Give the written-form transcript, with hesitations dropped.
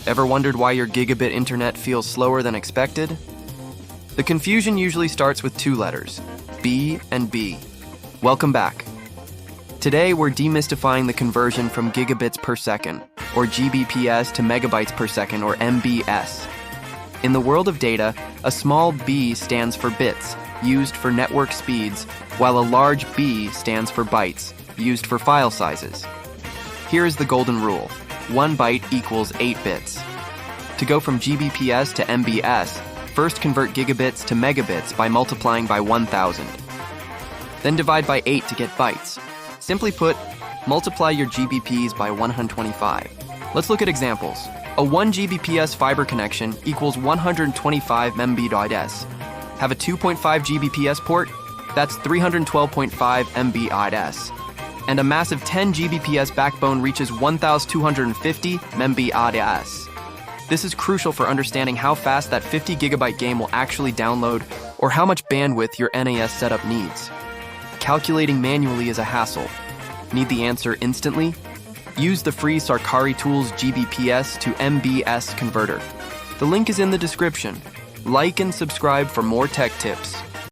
Ever wondered why your gigabit internet feels slower than expected? The confusion usually starts with two letters, B and B. Welcome back. Today we're demystifying the conversion from gigabits per second, or Gbps, to megabytes per second, or MBS. In the world of data, a small b stands for bits, used for network speeds, while a large B stands for bytes, used for file sizes. Here is the golden rule. 1 byte equals 8 bits. To go from Gbps to MBS, first convert gigabits to megabits by multiplying by 1000. Then divide by 8 to get bytes. Simply put, multiply your Gbps by 125. Let's look at examples. A 1 Gbps fiber connection equals 125 Mbits. Have a 2.5 Gbps port? That's 312.5 Mbits. And a massive 10 Gbps backbone reaches 1,250 Mbits. This is crucial for understanding how fast that 50 gigabyte game will actually download or how much bandwidth your NAS setup needs. Calculating manually is a hassle. Need the answer instantly? Use the free Sarkaritools Gbps to MBS converter. The link is in the description. Like and subscribe for more tech tips.